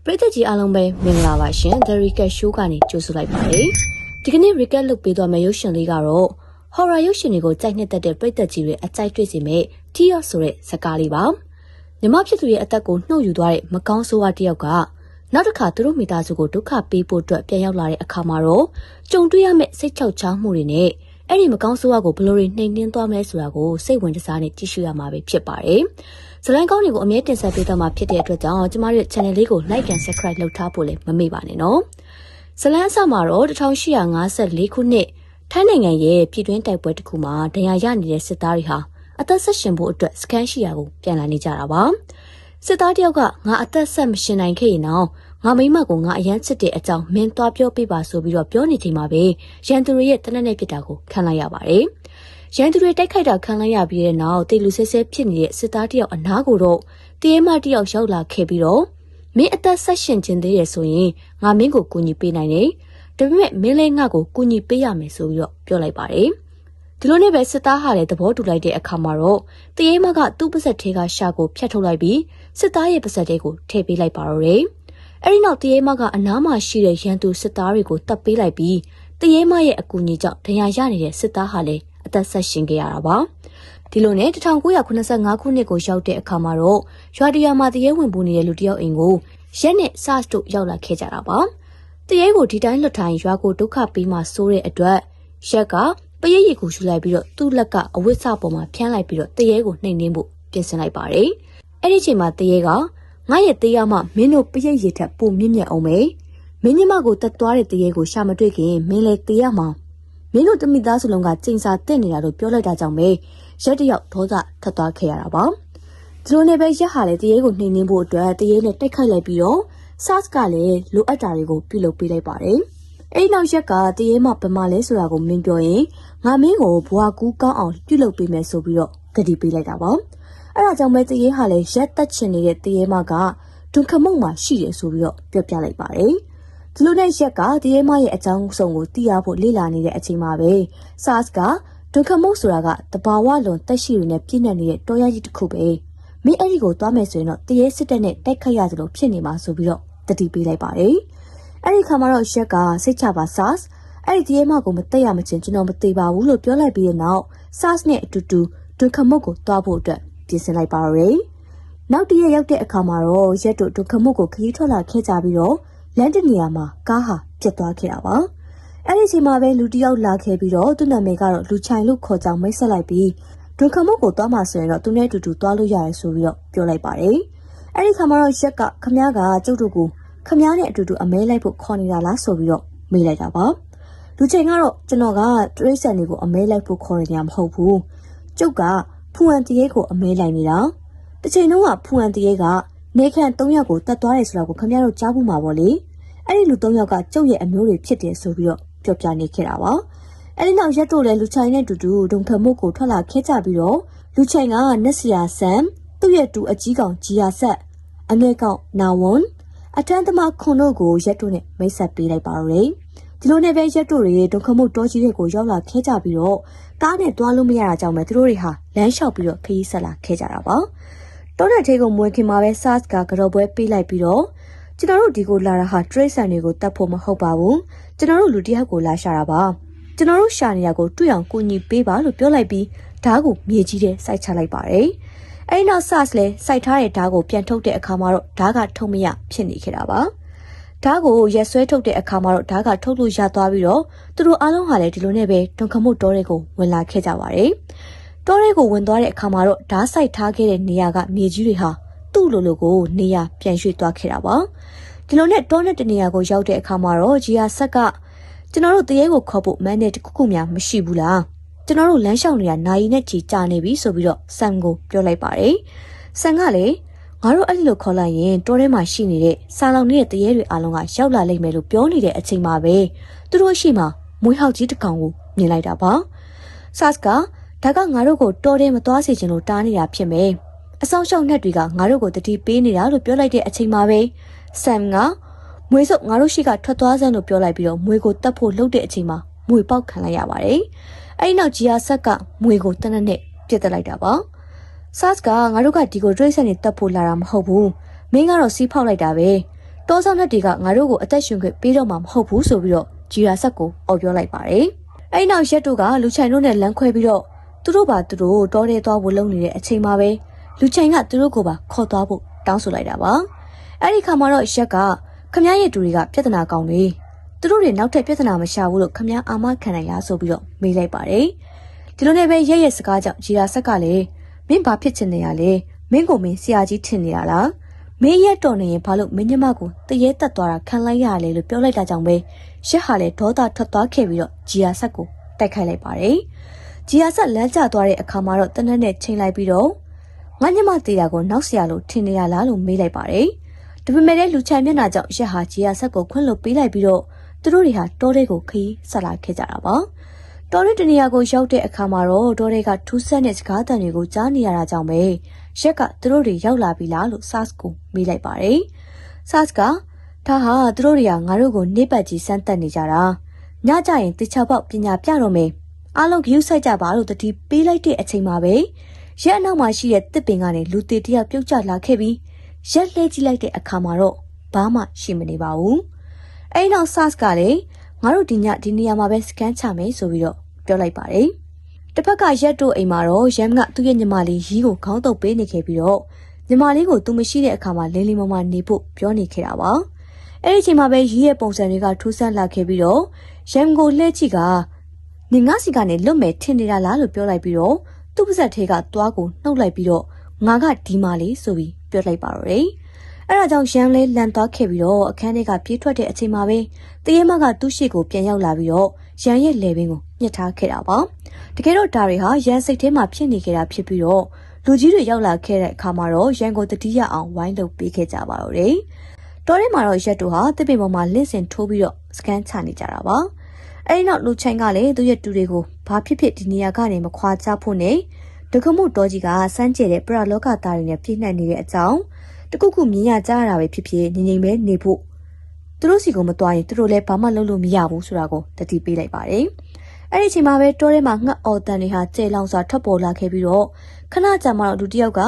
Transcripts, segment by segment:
ပရိသတ်ကြီးအားလုံးပဲမင်္ဂလာပါရှင် The Recap Show ကနေကြိုဆိုလိုက်ပါတယ်ဒီကနေ့ Recap လုပ်ပေးသွားမယ့်ရုပ်ရှင်လေးကတော့ Horror ရုပ်ရှင်တွေကိုကြိုက်နှစ်သက်တဲ့ပရိသတ်ကြီးတွေအကြိုက်တွေ့စေမယ့် Tear ဆိုတဲ့ဇာတ်ကားလေးပါညီမဖြစ်သူရဲ့အသက်ကိုနှုတ်ယူသွားတဲ့မကောင်းဆိုးဝါးတစ်ယောက်ကနောက်တစ်ခါသူတို့မိသားစုကိုဒုက္ခပေးဖို့အတွက်ပြန်ရောက်လာတဲ့အခါမှာတော့ကြုံတွေ့ရမယ့်စိတ်ချောက်ချားမှုတွေနဲ့အဲ့ဒီမကောင်းဆိုးဝါးကိုဘယ်လိုတွေနှိမ်နင်းသွားမလဲဆိုတာကိုစိတ်ဝင်စားနဲ့ကြည့်ရှုရမှာပဲဖြစ်ပါတယ်ဇလန်ကောင်းတွေကိုအမြဲတင်ဆက်ပေးသွားမှာဖြစ်တဲ့အတွက်ကြောင့်ကျမတို့ channel လေးကို like and subscribe လုပ်ထားဖို့လည်းမမေ့ပါနဲ့နော်ဇလန်အစမှာတော့1854ခုနှစ်ထိုင်းနိုင်ငံရဲ့ပြည်တွင်းတိုက်ပွဲတစ်ခုမှာဒဏ်ရာရနေတဲ့စစ်သားတွေဟာအသက်ဆက်ရှင်ဖို့အတွက်စကန်ရှိရာကိုပြန်လာနေကြတာပါစစ်သားတယောက်ကငါအသက်ဆက်မရှင်နိုင်ခဲ့ရင်တော့ငါမိမကိုငါအရန်ချစ်တဲ့အကြောင်းမင်းသွားပြောပြပါဆိုပြီးတော့ပြောနေချိန်မှာပဲရန်သူတွေရဲ့တနက်နဲ့ပြစ်တာကိုခံလိုက်ရပါတယ်ရန်သူတွေတိုက်ခိုက်တာခံလိုက်ရပြီးတဲ့နောက်တေလူဆဲဆဲဖြစ်နေတဲ့စစ်သားတယောက်အနားကိုတော့တရေမတယောက်ရောက်လာခဲ့ပြီးတော့မင်းအသက်ဆက်ရှင်ခြင်းသေးရဆိုရင်ငါမင်းကိုကူညီပေးနိုင်တယ်ဒါပေမဲ့မင်းလည်းငါ့ကိုကူညီပေးရမယ်ဆိုပြီးတော့ပြောလိုက်ပါတယ်ဒီလိုနဲ့ပဲစစ်သားဟာလည်းသဘောတူလိုက်တဲ့အခါမှာတော့တရေမကသူ့ပါဇက်ထဲကရှာကိုဖြတ်ထုတ်လိုက်ပြီးစစ်သားရဲ့ပါဇက်ထဲကိုထည့်ပေးလိုက်ပါတော့တယ်အဲဒီနောက်တရေမကအနားမှာရှိတဲ့ရန်သူစစ်သားတွေကိုတပ်ပေးလိုက်ပြီးတရေမရဲ့အကူအညီကြောင့်ဒဏ်ရာရနေတဲ့စစ်သားဟာလည်းအသက်ဆက်ရှင်ခဲ့ရတာပါဒီလိုနဲ့1985ခုနှစ်ကိုရောက်တဲ့အခါမှာတော့ရွာတရွာမှာတရေဝင်ပူနေတဲ့လူတယောက်အိမ်ကိုရက်နဲ့ SARS တို့ရောက်လာခဲ့ကြတာပါတရေကိုဒီတိုင်းလွတ်ထိုင်ရွာကိုဒုက္ခပေးမှဆိုးတဲ့အတွက်ရက်ကပရိတ်ရီကိုယူလိုက်ပြီးတော့သူ့လက်ကအဝတ်စပေါ်မှာဖြန်းလိုက်ပြီးတော့တရေကိုနှိမ်နှင်းဖို့ပြင်ဆင်လိုက်ပါတယ်အဲ့ဒီချိန်မှာတရေကငါရဲ့တေးရမှမင်းတို့ပရိတ်ရီထက်ပိုမြင့်မြတ်အောင်ပဲမင်းညမကိုတက်သွားတဲ့တရေကိုရှာမတွေ့ခင်မင်းလည်းတေးရမှာမင်းတို့တမိသားစုလုံးကကျိန်စာတက်နေတာလို့ပြောလိုက်တာကြောင့်ပဲရက်တယောက်ဒေါသထွက်သွားခဲ့ရတာပါဒီလိုနဲ့ပဲရက်ဟာလည်းတရေကိုနှိမ်နှင်းဖို့အတွက်တရေနဲ့တိုက်ခိုက်လိုက်ပြီးတော့ SARS ကလည်းလိုအပ်တာတွေကိုပြုလုပ်ပေးလိုက်ပါတယ်အဲ့နောက်ရက်ကတရေမှဘယ်မှာလဲဆိုတာကိုမင်းပြောရင်ငါမင်းကိုဘွာကူးကောင်းအောင်ပြုလုပ်ပေးမယ်ဆိုပြီးတော့ဂတိပေးလိုက်တာပါအဲ့ဒါကြောင့်ပဲတရေဟာလည်းရက်တက်ချင်နေတဲ့တရေမကဒုက္ခမုံမှာရှိတယ်ဆိုပြီးတော့ပြောပြလိုက်ပါတယ်ဒီလိုနဲ့ရက်ကတရေမရဲ့အကြောင်းစုံကိုသိရဖို့လေ့လာနေတဲ့အချိန်မှာပဲ SARS ကဒုက္ခမုံဆိုတာကတဘာဝလွန်တက်ရှိတွေနဲ့ပြည့်နှက်နေတဲ့တောရကြီးတစ်ခုပဲမင်းအဲ့ဒီကိုသွားမယ်ဆိုရင်တော့တရေစစ်တပ်နဲ့တိုက်ခိုက်ရသလိုဖြစ်နေမှာဆိုပြီးတော့တတိပေးလိုက်ပါတယ်အဲ့ဒီခါမှာတော့ရက်ကစိတ်ချပါ SARS အဲ့ဒီတရေမကိုမတက်ရမချင်းကျွန်တော်မသိပါဘူးလို့ပြောလိုက်ပြီးတဲ့နောက် SARS နဲ့အတူတူဒုက္ခမုံကိုသွားဖို့အတွက်ပြင်ဆင်လိုက်ပါတော့တယ်နောက်တရက်ရောက်တဲ့အခါမှာတော့ရက်တို့ဒုက္ခမုံကိုခရီးထွက်လာခဲ့ကြပြီးတော့လမ်းတနေရာမှာကားဟာပြတ်သွားခဲ့တာပါအဲ့ဒီချိန်မှာပဲလူတယောက်လာခဲ့ပြီးတော့သူ့နာမည်ကတော့လူချိုင်လို့ခေါ်ကြောင်မိတ်ဆက်လိုက်ပြီးဒုက္ခမုတ်ကိုသွားမှဆိုရင်တော့သူနဲ့အတူတူသွားလို့ရတယ်ဆိုပြီးတော့ပြောလိုက်ပါတယ်အဲ့ဒီခါမှာတော့ရက်ကခမားကကျုပ်တို့ကိုခမားနဲ့အတူတူအမဲလိုက်ဖို့ခေါ်နေတာလားဆိုပြီးတော့မေးလိုက်တာပါလူချိုင်ကတော့ကျွန်တော်ကတရိတ်ဆန်တွေကိုအမဲလိုက်ဖို့ခေါ်နေတာမဟုတ်ဘူးကျုပ်ကဖူအန်တရေကိုအမဲလိုက်နေတာတစ်ချိန်လုံးကဖူအန်တရေကနေခန့်3ယောက်ကိုတတ်သွားတယ်ဆိုတာကိုခမားတို့ကြားဖို့မှာပေါ့လေအဲ့ဒီလူ3ယောက်ကကျုပ်ရဲ့အမျိုးတွေဖြစ်တယ်ဆိုပြီးတော့ပြောပြနေခဲ့တာပါအဲ့ဒီနောက်ရက်တို့လည်းလူချိုင်နဲ့တူတူဒုံခမုတ်ကိုထွက်လာခဲ့ကြပြီးတော့လူချိုင်ကနက်စရာဆမ်သူ့ရဲ့တူအကြီးကောင်ဂျီယာဆက်အငယ်ကောင်နာဝန်အထမ်းသမားခွန်တို့ကိုရက်တို့နဲ့မိတ်ဆက်ပေးလိုက်ပါတော့တယ်ဒီလိုနဲ့ပဲရက်တို့တွေဒုံခမုတ်တောကြီးတွေကိုရောက်လာခဲ့ကြပြီးတော့ကားနဲ့တွားလို့မရတာကြောင့်ပဲသူတို့တွေဟာလမ်းလျှောက်ပြီးတော့ခရီးဆက်လာခဲ့ကြတာပါတောတဲ့ထဲကိုမွေးခင်မှာပဲ SARS ကကြော်ပွဲပေးလိုက်ပြီးတော့ကျွန်တော်တို့ဒီကိုလာတာဟာ trace ဆန်တွေကိုတတ်ဖို့မဟုတ်ပါဘူးကျွန်တော်တို့လူတစ်ယောက်ကိုလာရှာတာပါကျွန်တော်တို့ရှာနေတာကိုတွေ့အောင်ကူညီပေးပါလို့ပြောလိုက်ပြီးဓာတ်ကိုမြေကြီးထဲစိုက်ချလိုက်ပါတယ်အဲဒီနောက် SARS လည်းစိုက်ထားတဲ့ဓာတ်ကိုပြန်ထုတ်တဲ့အခါမှာတော့ဓာတ်ကထုတ်မရဖြစ်နေခဲ့တာပါဓာတ်ကိုရက်ဆွဲထုတ်တဲ့အခါမှာတော့ဓာတ်ကထုတ်လို့ရသွားပြီးတော့သူတို့အားလုံးဟာလည်းဒီလိုနဲ့ပဲဒုံခမုတ်တောတွေကိုဝင်လာခဲ့ကြပါတယ်တောတွေကိုဝင်သွားတဲ့အခါမှာတော့ဓာတ်စိုက်ထားခဲ့တဲ့နေရာကမြေကြီးတွေဟာသူ့လိုလိုကိုနေရာပြန်ရွှေ့သွားခဲ့တာပါဒီလိုနဲ့တောနဲ့တနေရာကိုရောက်တဲ့အခါမှာတော့ဂျီယာဆက်ကကျွန်တော်တို့တရေကိုခေါ်ဖို့မန်နဲ့တခုခုများမရှိဘူးလားကျွန်တော်တို့လမ်းလျှောက်နေတာနိုင်နဲ့ချီကြာနေပြီဆိုပြီးတော့ဆန်ကိုပြောလိုက်ပါတယ်ဆန်ကလည်းငါတို့အဲ့လိုခေါ်လိုက်ရင်တောထဲမှာရှိနေတဲ့စာလောင်နေတဲ့တရေတွေအားလုံးကရောက်လာလိမ့်မယ်လို့ပြောနေတဲ့အချိန်မှာပဲသူတို့ရှိမှမွေးဟောက်ကြီးတစ်ကောင်ကိုမြင်လိုက်တာပါဆာ့စ်ကဒါကငါတို့ကိုတောထဲမသွားစေချင်လို့တားနေတာဖြစ်မယ်အဆောင်ရှောက်နှက်တွေကငါတို့ကိုတတိပေးနေတာလို့ပြောလိုက်တဲ့အချိန်မှာပဲဆမ်ကမွေးစုပ်ငါတို့ရှိကထွက်သွားစမ်းလို့ပြောလိုက်ပြီးတော့မွေကိုတတ်ဖို့လှုပ်တဲ့အချိန်မှာမွေပေါက်ခံလိုက်ရပါတယ်အဲဒီနောက်ဂျီယာဆက်ကမွေကိုတနက်နဲ့ပြစ်တက်လိုက်တာပါဆာ့စ်ကငါတို့ကဒီကိုဒရိတ်ဆန်နေတတ်ဖို့လာတာမဟုတ်ဘူးမင်းကတော့စီးဖောက်လိုက်တာပဲတ တောဆောင်တဲ့တွေကငါတို့ကိုအသက်ရှင်ခွင့်ပေးတော့မှာမဟုတ်ဘူးဆိုပြီးတော့ဂျီရာဆက်ကိုအော်ပြောလိုက်ပါတယ်။အဲဒီနောက်ရက်တို့ကလူချိုင်တို့နဲ့လမ်းခွဲပြီးတော့သူတို့ပါသူတို့တောထဲသွားဖို့လုပ်နေတဲ့အချိန်မှာပဲလူချိုင်ကသူတို့ကိုပါခေါ်သွားဖို့တောင်းဆိုလိုက်တာပါ။အဲဒီခါမှာတော့ရက်ကခမရဲ့တူတွေကပြဿနာကောင်းနေသူတို့တွေနောက်ထပ်ပြဿနာမရှာဘူးလို့ခမအာမခံနိုင်လားဆိုပြီးတော့မေးလိုက်ပါတယ်။ဒီလိုနဲ့ပဲရဲ့စကားကြောင့်ဂျီရာဆက်ကလည်းမင်းဘာဖြစ်ချင်နေရလဲမင်းကိုမင်းဆရာကြီးထင်နေရလားမင်းရက်တော်နေရင်ဘာလို့မင်းညမကိုတရေတက်သွားတာခံလိုက်ရလဲလို့ပြောလိုက်တာကြောင့်ပဲရက်ဟာလည်းဒေါသထွက်သွားခဲ့ပြီးတော့ဂျီယာဆက်ကိုတိုက်ခိုက်လိုက်ပါတယ်။ဂျီယာဆက်လမ်းကျသွားတဲ့အခါမှာတော့တနက်နဲ့ချိန်လိုက်ပြီးတော့ငါညမသေးတာကိုနောက်ဆရာလို့ထင်နေရလားလို့မေးလိုက်ပါတယ်။ဒါပေမဲ့လည်းလူချိုင်မျက်နှာကြောင့်ရက်ဟာဂျီယာဆက်ကိုခွင့်လွှတ်ပေးလိုက်ပြီးတော့သူတို့တွေဟာတောထဲကိုခရီးဆက်လာခဲ့ကြတာပါ။တောထဲတနေရာကိုရောက်တဲ့အခါမှာတော့တောထဲကထူးဆန်းတဲ့စကားသံတွေကိုကြားနေရတာကြောင့်ပဲရက်ကသူတို့တွေရောက်လာပြီလားလို့ SARS ကိုမေးလိုက်ပါတယ်။ SARS ကဒါဟာသူတို့တွေကငါတို့ကိုနေပတ်ကြီးစမ်းတက်နေကြတာ။ညကြရင်တခြားပေါက်ပညာပြတော့မယ်။အားလုံးဂရုစိုက်ကြပါလို့တတိပေးလိုက်တဲ့အချိန်မှာပဲရက်အနောက်မှာရှိတဲ့တစ်ပင်ကနေလူသေးတယောက်ပြုတ်ကျလာခဲ့ပြီးရက်လှဲကြည့်လိုက်တဲ့အခါမှာတော့ဘာမှရှိမနေပါဘူး။အဲဒီနောက် SARS ကလည်းငါတို့ဒီညဒီနေရာမှာပဲစကန်ချမယ်ဆိုပြီးတော့ပြောလိုက်ပါတယ်။တစ်ဖက်ကရက်တို့အိမ်မှာတော့ရမ်ကသူ့ရဲ့ညီမလေးရီးကိုခေါင်းတုပ်ပေးနေခဲ့ပြီးတော့ညီမလေးကိုသူမရှိတဲ့အခါမှာလင်းလင်းမမနေဖို့ပြောနေခဲ့တာပါ။အဲ့ဒီအချိန်မှာပဲရီးရဲ့ပုံစံတွေကထူးဆန်းလာခဲ့ပြီးတော့ရမ်ကိုလှည့်ကြည့်ကနင်ငါစီကနေလွတ်မယ်ထင်နေတာလားလို့ပြောလိုက်ပြီးတော့သူ့ပါဇက်ထဲကသွားကိုနှုတ်လိုက်ပြီးတော့ငါကဒီမာလေးဆိုပြီးပြောလိုက်ပါတော့တယ်။အဲ့ဒါကြောင့်ရမ်လေးလန်သွားခဲ့ပြီးတော့အခန်းထဲကပြေးထွက်တဲ့အချိန်မှာပဲတရေမကသူ့ရှိကိုပြန်ရောက်လာပြီးတော့ရန်ရဲ့လေပင်ကိုညှစ်ထားခဲ့တာပါတကယ်တော့ဒါတွေဟာရန်စိတ်ထဲမှာဖြစ်နေကြတာဖြစ်ပြီးတော့လူကြီးတွေရောက်လာခဲ့တဲ့အခါမှာတော့ရန်ကိုတတိယအောင်ဝိုင်းလုပ်ပေးခဲ့ကြပါတော့တယ်တောထဲမှာတော့ရက်တို့ဟာတစ်ပင်ပေါ်မှာလင့်စင်ထိုးပြီးတော့စကန်ချနေကြတာပါအဲဒီနောက်လူချိုင်ကလည်းသူ့ရဲ့တူတွေကိုဘာဖြစ်ဖြစ်ဒီနေရာကနေမခွာချဖို့နဲ့ဒကမှုတော်ကြီးကစမ်းကြဲတဲ့ပရလောကသားတွေနဲ့ပြည့်နှက်နေတဲ့အကြောင်းတခုခုမြင်ရကြရတာပဲဖြစ်ဖြစ်ငြိမ်ငြိမ်ပဲနေဖို့သူတို့စီကိုမသွားရင်သူတို့လည်းဘာမှလုပ်လို့မရဘူးဆိုတာကိုတတိပေးလိုက်ပါတယ်။အဲ့ဒီအချိန်မှာပဲတောထဲမှာငှက်အော်တန်တွေဟာကျေလောင်စွာထွက်ပေါ်လာခဲ့ပြီးတော့ခဏကြာမှတော့လူတစ်ယောက်က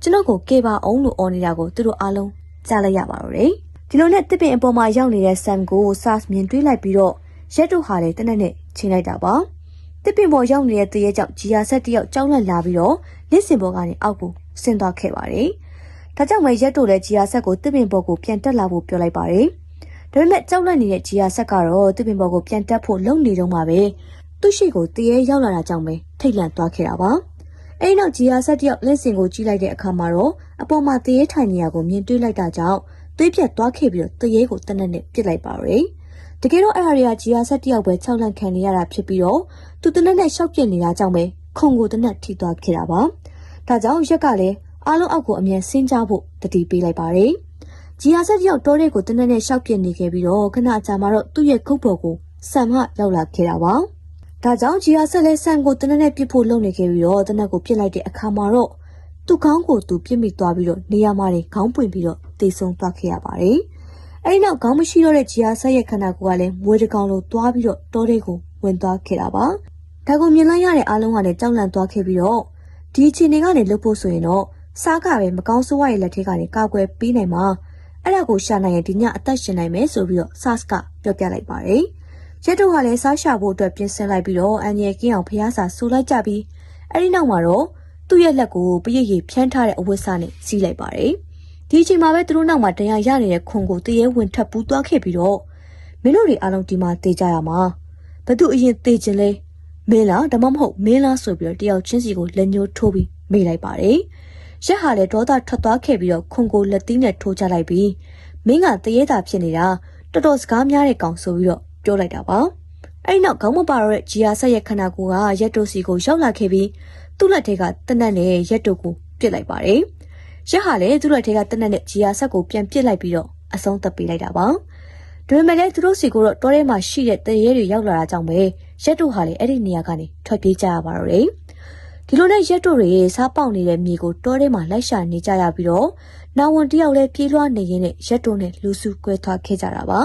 ကျွန်တော်ကိုကေပါအောင်လို့အော်နေတာကိုသူတို့အားလုံးကြားလိုက်ရပါတော့တယ်။ဒီလိုနဲ့တစ်ပင်အပေါ်မှာရောက်နေတဲ့ဆမ်ကို SARS မြင်တွေ့လိုက်ပြီးတော့ရက်တို့ဟာလည်းတနက်နဲ့ချိန်လိုက်တာပါ။တစ်ပင်ပေါ်ရောက်နေတဲ့တရေကြောင့်ဂျီယာဆက်တယောက်ကြောက်လန့်လာပြီးတော့လက်စင်ပေါ်ကနေအောက်ကိုဆင်းသွားခဲ့ပါတယ်။ဒါကြောင့်ပဲရက်တို့လည်းဂျီယာဆက်ကိုတစ်ပင်ပေါ်ကိုပြန်တက်လာဖို့ပြောလိုက်ပါတယ်။ဒါပေမဲ့ကြောက်လန့်နေတဲ့ဂျီယာဆက်ကတော့တစ်ပင်ပေါ်ကိုပြန်တက်ဖို့လုံနေတော့မှပဲသူ့ရှိကိုတရေရောက်လာတာကြောင့်ပဲထိတ်လန့်သွားခဲ့တာပါ။အဲဒီနောက်ဂျီယာဆက်တယောက်လက်စင်ကိုကြည့်လိုက်တဲ့အခါမှာတော့အပေါ်မှာတရေထိုင်နေရကိုမြင်တွေ့လိုက်တာကြောင့်သွေးပြတ်သွားခဲ့ပြီးတော့တရေကိုတနက်နဲ့ပစ်လိုက်ပါတော့။တကယ်တော့အဲ့ဒါတွေကဂျီယာဆက်တယောက်ပဲ၆လန့်ခံနေရတာဖြစ်ပြီးတော့သူတနက်နဲ့ရှောက်ပြစ်နေတာကြောင့်ပဲခုံကိုတနက်ထိသွားခဲ့တာပါ။ဒါကြောင့်ရက်ကလည်းအားလုံးအောက်ကိုအမြန်ဆင်းကြဖို့တတိပေးလိုက်ပါတယ်။ဂျီယာဆက်တယောက်တောထဲကိုတနက်နဲ့ရှောက်ပြစ်နေခဲ့ပြီးတော့ခဏကြာမှတော့သူ့ရဲ့ခုတ်ပေါ်ကိုဆမ်မှရောက်လာခဲ့တာပါ။ဒါကြောင့်ဂျီယာဆက်လည်းဆမ်ကိုတနက်နဲ့ပစ်ဖို့လုပ်နေခဲ့ပြီးတော့တနက်ကိုပစ်လိုက်တဲ့အခါမှာတော့သူ့ခေါင်းကိုသူပစ်မိသွားပြီးတော့နေရာမှာနေခေါင်းပွင့်ပြီးတော့တေဆုံးသွားခဲ့ရပါတယ်။အဲဒီနောက်ခေါင်းမရှိတော့တဲ့ဂျီယာဆက်ရဲ့ခန္ဓာကိုယ်ကလည်းမွေးတကောင်လိုသွားပြီးတော့တောထဲကိုဝင်သွားခဲ့တာပါ။ဒါကိုမြင်လိုက်ရတဲ့အားလုံးကလည်းကြောက်လန့်သွားခဲ့ပြီးတော့ဒီအချိန်တွေကနေလွတ်ဖို့ဆိုရင်တော့စားကပဲမကောင်းဆိုးဝါးရဲ့လက်ထဲကနေကာကွယ်ပေးနိုင်မှာအဲ့ဒါကိုရှာနိုင်ရင်ဒီညအသက်ရှင်နိုင်မယ်ဆိုပြီးတော့ SARS ကပြောပြလိုက်ပါတယ်။ရက်တို့ကလည်းစားရှာဖို့အတွက်ပြင်ဆင်လိုက်ပြီးတော့အန်ရဲ့ကင်းအောင်ဖျားစာဆူလိုက်ကြပြီးအဲ့ဒီနောက်မှာတော့သူ့ရဲ့လက်ကိုပရိတ်ရည်ဖြန်းထားတဲ့အဝတ်စားနဲ့စီးလိုက်ပါတယ်။ဒီအချိန်မှာပဲသူတို့နောက်မှာတရားရနေတဲ့ခွန်ကိုတရေဝင်ထပ်ပူးသွားခဲ့ပြီးတော့မင်းတို့တွေအားလုံးဒီမှာတေးကြရမှာဘသူအရင်တေးခြင်းလဲမင်းလားဒါမှမဟုတ်မင်းလားဆိုပြီးတော့တယောက်ချင်းစီကိုလက်ညှိုးထိုးပြီးမေးလိုက်ပါတယ်။ရက်ဟာလည်းဒေါသထွက်သွားခဲ့ပြီးတော့ခွန်ကိုလက်သီးနဲ့ထိုးချလိုက်ပြီးမင်းကတရေတာဖြစ်နေတာတော်တော်စကားများတဲ့ကောင်ဆိုပြီးတော့ပြောလိုက်တာပါအဲဒီနောက်ခေါင်းမပါတော့တဲ့ဂျီယာဆက်ရဲ့ခန္ဓာကိုယ်ကရက်တို့စီကိုရောက်လာခဲ့ပြီးသူ့လက်ထဲကတနက်နဲ့ရက်တို့ကိုပစ်လိုက်ပါတယ်ရက်ဟာလည်းသူ့လက်ထဲကတနက်နဲ့ဂျီယာဆက်ကိုပြန်ပစ်လိုက်ပြီးတော့အဆုံးသတ်ပေးလိုက်တာပါဒါပေမဲ့လည်းသူတို့စီကိုတော့တောထဲမှာရှိတဲ့တရေတွေရောက်လာတာကြောင့်ပဲရက်တို့ဟာလည်းအဲ့ဒီနေရာကနေထွက်ပြေးကြရပါတော့တယ်ဒီလိုနဲ့ရက်တို့တွေစားပေါက်နေတဲ့မြေကိုတောထဲမှာလိုက်ရှာနေကြရပြီးတော့နာဝန်တယောက်လည်းပြေးလွှားနေရင်းနဲ့ရက်တို့နဲ့လူစုကွဲသွားခဲ့ကြတာပ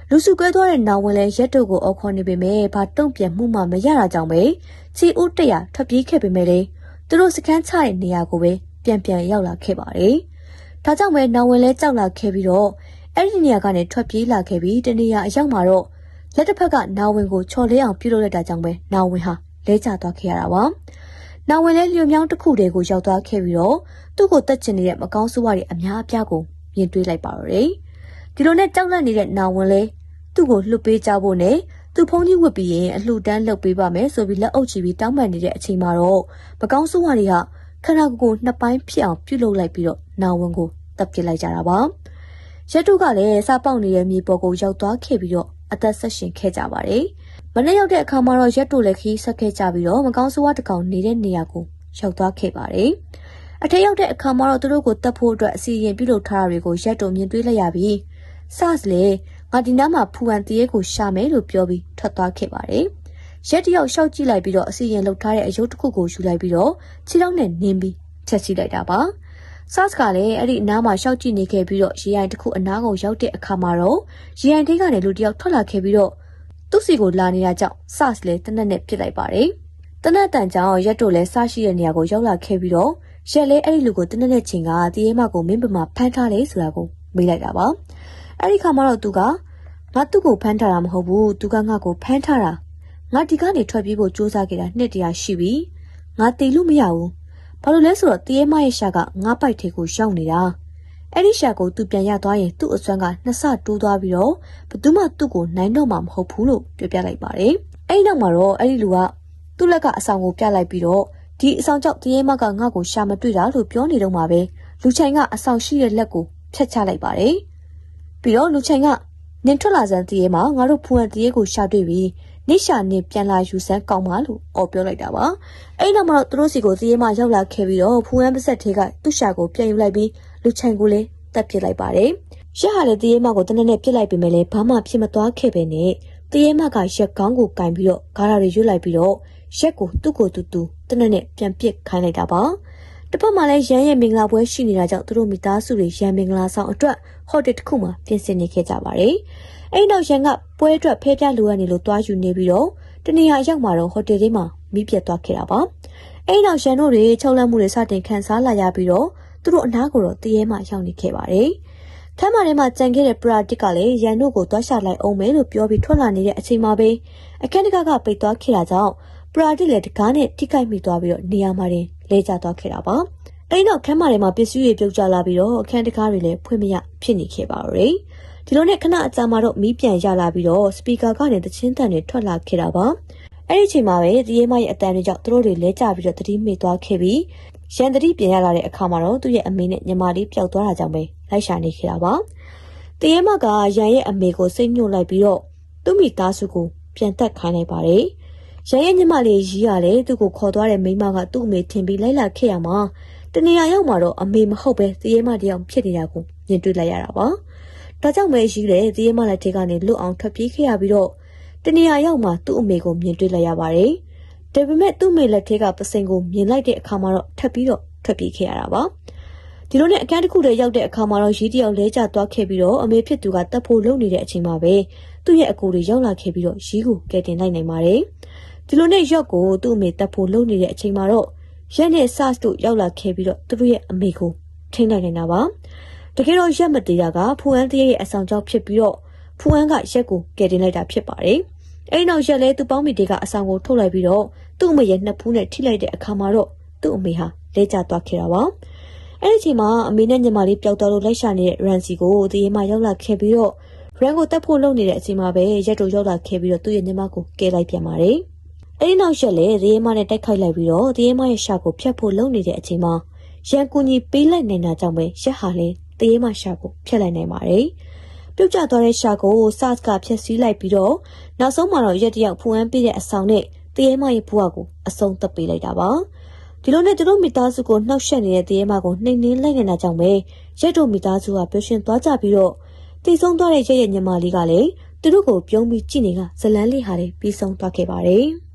ါလူစုကွဲသွားတဲ့နာဝန်လည်းရက်တို့ကိုအော်ခေါ်နေပေမဲ့ဘာတုံ့ပြန်မှုမှမရတာကြောင့်ပဲချီဦးတရထွက်ပြေးခဲ့ပေမဲ့လေသူတို့စခန်းချတဲ့နေရာကိုပဲပြန်ရောက်လာခဲ့ပါတယ်ဒါကြောင့်ပဲနာဝန်လည်းကြောက်လာခဲ့ပြီးတော့ အဲ့ဒီနေရာကနေထွက်ပြေးလာခဲ့ပြီးတနေရာအရောက်မှာတော့လက်တစ်ဖက်ကနာဝင်ကိုချော်လဲအောင်ပြုတ်လိုက်တာကြောင့်ပဲနာဝင်ဟာလဲကျသွားခဲ့ရတာပါနာဝင်လဲလျှို့မြောင်းတစ်ခုတည်းကိုရောက်သွားခဲ့ပြီးတော့သူ့ကိုတက်ချင်နေတဲ့မကောင်းဆိုးဝါးတွေအများအပြားကိုမြင်တွေ့လိုက်ပါတော့တယ်ဒီလိုနဲ့ကြောက်လန့်နေတဲ့နာဝင်လဲသူ့ကိုလှုပ်ပေးကြဖို့နဲ့သူဖုန်းကြီးဝစ်ပြီးရင်အလှူဒန်းလုပ်ပေးပါမယ်ဆိုပြီးလက်အုပ်ချပြီးတောင်းပန်နေတဲ့အချိန်မှာတော့မကောင်းဆိုးဝါးတွေကခန္ဓာကိုယ်နှစ်ပိုင်းဖြစ်အောင်ပြုတ်လုပ်လိုက်ပြီးတော့နာဝင်ကိုတပ်ပစ်လိုက်ကြတာပါရက်တို့ကလည်းစားပေါက်နေတဲ့မြေပေါ်ကိုရောက်သွားခဲ့ပြီးတော့အသက်ဆက်ရှင်ခဲ့ကြပါတယ်မနေ့ရောက်တဲ့အခါမှာတော့ရက်တို့လည်းခီးဆက်ခဲ့ကြပြီးတော့မကောင်းဆိုးဝါးတစ်ကောင်နေတဲ့နေရာကိုရောက်သွားခဲ့ပါတယ်အထက်ရောက်တဲ့အခါမှာတော့သူတို့ကိုတပ်ဖို့အတွက်အစီအရင်ပြုလုပ်ထားတာတွေကိုရက်တို့မြင်တွေ့လိုက်ရပြီးစလေငါဒီနားမှာဖူဟန်တရေကိုရှာမယ်လို့ပြောပြီးထွက်သွားခဲ့ပါတယ်ရက်တယောက်ရှောက်ကြည့်လိုက်ပြီးတော့အစီအရင်လှုပ်ထားတဲ့အယုတ်တစ်ခုကိုယူလိုက်ပြီးတော့ခြေထောက်နဲ့နင်းပြီးချက်စီလိုက်တာပါSARS ကလည်းအဲ့ဒီအနားမှာရှောက်ကြည့်နေခဲ့ပြီးတော့ရေအိုင်တစ်ခုအနားကိုရောက်တဲ့အခါမှာတော့ရေအိုင်ထိပ်ကနေလူတစ်ယောက်ထွက်လာခဲ့ပြီးတော့သူ့စီကိုလာနေတာကြောင့် SARS လည်းတနက်နဲ့ပစ်လိုက်ပါတယ်။တနက်တန်ကြောင့်ရက်တို့လည်းစရှိတဲ့နေရာကိုရောက်လာခဲ့ပြီးတော့ရက်လည်းအဲ့ဒီလူကိုတနက်နဲ့ချင်းကတရေမကိုမင်းပမာဖမ်းထားတယ်ဆိုတာကိုမေးလိုက်တာပါ။အဲ့ဒီခါမှာတော့သူကငါသူ့ကိုဖမ်းထားတာမဟုတ်ဘူးသူကငါ့ကိုဖမ်းထားတာငါဒီကနေထွက်ပြေးဖို့ကြိုးစားခဲ့တာနှစ်တရာရှိပြီငါတည်လို့မရဘူးဘာလို့လဲဆိုတော့တရေမရဲ့ရှာကငါးပိုက်ထေကိုရောက်နေတာအဲ့ဒီရှာကိုသူပြန်ရသွားရင်သူ့အစွမ်းကနှစ်ဆတိုးသွားပြီးတော့ဘသူမှသူ့ကိုနိုင်တော့မှာမဟုတ်ဘူးလို့ပြောပြလိုက်ပါတယ်အဲ့ဒီနောက်မှာတော့အဲ့ဒီလူကသူ့လက်ကအဆောင်ကိုပြလိုက်ပြီးတော့ဒီအဆောင်ကြောင့်တရေမကငါ့ကိုရှာမတွေ့တာလို့ပြောနေတော့မှာပဲလူချိုင်ကအဆောင်ရှိတဲ့လက်ကိုဖြတ်ချလိုက်ပါတယ်ပြီးတော့လူချိုင်ကနင်ထွက်လာစမ်းတရေမငါတို့ဖူဟန်တရေကိုရှာတွေ့ပြီနိရှာနေပြန်လာယူစမ်းကောင်းပါလို့အော်ပြောလိုက်တာပါအဲ့နောက်မှာတော့သူတို့စီကိုတရေမရောက်လာခဲ့ပြီးတော့ဖူဟန်ပါဆက်သေးကသူ့ရှာကိုပြန်ယူလိုက်ပြီးလူချိုင်ကိုလည်းတက်ပစ်လိုက်ပါတယ်ရက်ဟာလည်းတရေမကိုတနက်နဲ့ပစ်လိုက်ပေမဲ့လည်းဘာမှဖြစ်မသွားခဲ့ပဲနဲ့တရေမကရက်ကောင်းကိုကင်ပြီးတော့ဂါရာတွေရွတ်လိုက်ပြီးတော့ရက်ကိုသူ့ကိုတူတနက်နဲ့ပြန်ပစ်ခိုင်းလိုက်တာပါတစ်ဖက်မှာလည်းရန်ရဲ့မင်္ဂလာပွဲရှိနေတာကြောင့်သူတို့မိသားစုတွေရန်မင်္ဂလာဆောင်အတွက်ဟိုတယ်တစ်ခုမှာပြင်ဆင်နေခဲ့ကြပါတယ်အဲ့နောက်ရန်ကပွဲအတွက်ဖဲပြလိုရနေလို့တွားယူနေပြီးတော့တနေရာရောက်မှာတော့ဟိုတယ်ထဲမှာမိပြတ်သွားခဲ့တာပါအဲ့နောက်ရန်တို့တွေချုပ်လန့်မှုတွေစတင်ခံစားလာရပြီးတော့သူတို့အနားကိုတော့တရေမှရောက်နေခဲ့ပါတယ်ခမ်းမထဲမှာကြံခဲ့တဲ့ပရာတစ်ကလည်းရန်တို့ကိုတွားရှာလိုက်အောင်မယ်လို့ပြောပြီးထွက်လာနေတဲ့အချိန်မှာပဲအခန်းတကာကပိတ်သွားခဲ့တာကြောင့်ပရာတစ်လည်းတကားနဲ့ထိခိုက်မိသွားပြီးတော့နေရာမှာတင်လဲကျသွားခဲ့တာပါအဲ့တော့ခမ်းမထဲမှာပစ္စည်းတွေပြုတ်ကျလာပြီးတော့အခန်းတကားတွေလည်းဖွင့်မရဖြစ်နေခဲ့ပါတော့တယ်ဒီလိုနဲ့ခဏအကြာမှာတော့မီးပြန်ရလာပြီးတော့စပီကာကနေသချင်းတန်တွေထွက်လာခဲ့တာပါအဲ့ဒီအချိန်မှာပဲတရေမရဲ့အတန်တွေကြောင့်သူတို့တွေလဲကျပြီးတော့သတိမေ့သွားခဲ့ပြီးရန်သတိပြန်ရလာတဲ့အခါမှာတော့သူ့ရဲ့အမေနဲ့ညီမလေးပျောက်သွားတာကြောင့်ပဲလိုက်ရှာနေခဲ့တာပါတရေမကရန်ရဲ့အမေကိုစိတ်ညှို့လိုက်ပြီးတော့သူ့မိသားစုကိုပြန်တက်ခိုင်းလိုက်ပါတယ်ရန်ရဲ့ညီမလေးရီးရလေသူ့ကိုခေါ်သွားတဲ့မိမကသူ့အမေထင်ပြီးလိုက်လာခဲ့ရမှာတနေရာရောက်မှာတော့အမေမဟုတ်ပဲတရေမတယောက်ဖြစ်နေတာကိုမြင်တွေ့လိုက်ရတာပါဒါကြောင့်ပဲရီးလေတရေမလက်ထဲကနေလွတ်အောင်ထွက်ပြေးခဲ့ရပြီးတော့တနေရာရောက်မှာသူ့အမေကိုမြင်တွေ့လိုက်ရပါတယ်ဒါပေမဲ့သူ့အမေလက်ထဲကပစိန်ကိုမြင်လိုက်တဲ့အခါမှာတော့ထပ်ပြီးတော့ထွက်ပြေးခဲ့ရတာပါဒီလိုနဲ့အခန်းတစ်ခုတည်းရောက်တဲ့အခါမှာတော့ရီးတယောက်လဲကျသွားခဲ့ပြီးတော့အမေဖြစ်သူကတပ်ဖို့လုပ်နေတဲ့အချိန်မှာပဲသူ့ရဲ့အကူတွေရောက်လာခဲ့ပြီးတော့ရီးကိုကယ်တင်လိုက်နိုင်ပါတယ်ဒီလိုနဲ့ရက်ကိုသူ့အမေတပ်ဖို့လုပ်နေတဲ့အချိန်မှာတော့ရက်နဲ့ SARS တို့ရောက်လာခဲ့ပြီးတော့သူတို့ရဲ့အမေကိုထိန်းလိုက်နေတာပါတကယ်တော့ရက်မသေးတာကဖူဟန်တရဲ့အဆောင်ကြောင့်ဖြစ်ပြီးတော့ဖူဟန်ကရက်ကိုကယ်တင်လိုက်တာဖြစ်ပါတယ်အဲ့နောက်ရက်လဲသူ့ပေါင်းမိတွေကအဆောင်ကိုထုတ်လိုက်ပြီးတော့သူ့အမေရဲ့နှစ်ဖူးနဲ့ထိလိုက်တဲ့အခါမှာတော့သူ့အမေဟာလဲကျသွားခဲ့တာပါအဲ့ဒီအချိန်မှာအမေနဲ့ညီမလေးပျောက်သွားလို့လိုက်ရှာနေတဲ့ရန်စီကိုတရေမရောက်လာခဲ့ပြီးတော့ရန်ကိုတက်ဖို့လုပ်နေတဲ့အချိန်မှာပဲရက်တို့ရောက်လာခဲ့ပြီးတော့သူ့ရဲ့ညီမကိုကယ်လိုက်ပြန်ပါတယ်အဲ့ဒီနောက်ရက်လဲတရေမနဲ့တိုက်ခိုက်လိုက်ပြီးတော့တရေမရဲ့ရှာကိုဖျက်ဖို့လုပ်နေတဲ့အချိန်မှာရန်ကူညီပေးလိုက်နိုင်တာကြောင့်ပဲရက်ဟာလဲတရေမရှာကိုဖျက်လိုက်နိုင်ပါတယ်ပြုတ်ကျသွားတဲ့ရှာကို SARS ကဖျက်ဆီးလိုက်ပြီးတော့နောက်ဆုံးမှာတော့ရက်တယောက်ဖူဟန်ပြည့်တဲ့အဆောင်နဲ့တရေမရဲ့ဘဝကိုအဆုံးသတ်ပေးလိုက်တာပါဒီလိုနဲ့သူတို့မိသားစုကိုနှောက်ယှက်နေတဲ့တရေမကိုနှိမ်နှင်းလိုက်နေတာကြောင့်ပဲရက်တို့မိသားစုကပျော်ရွှင်သွားကြပြီးတော့တည်ဆုံးသွားတဲ့ရက်ရဲ့ညီမလေးကလည်းသူတို့ကိုပြုံးပြီးကြည့်နေကဇလန်းလေးဟာလည်းပြီးဆုံးသွားခဲ့ပါတယ်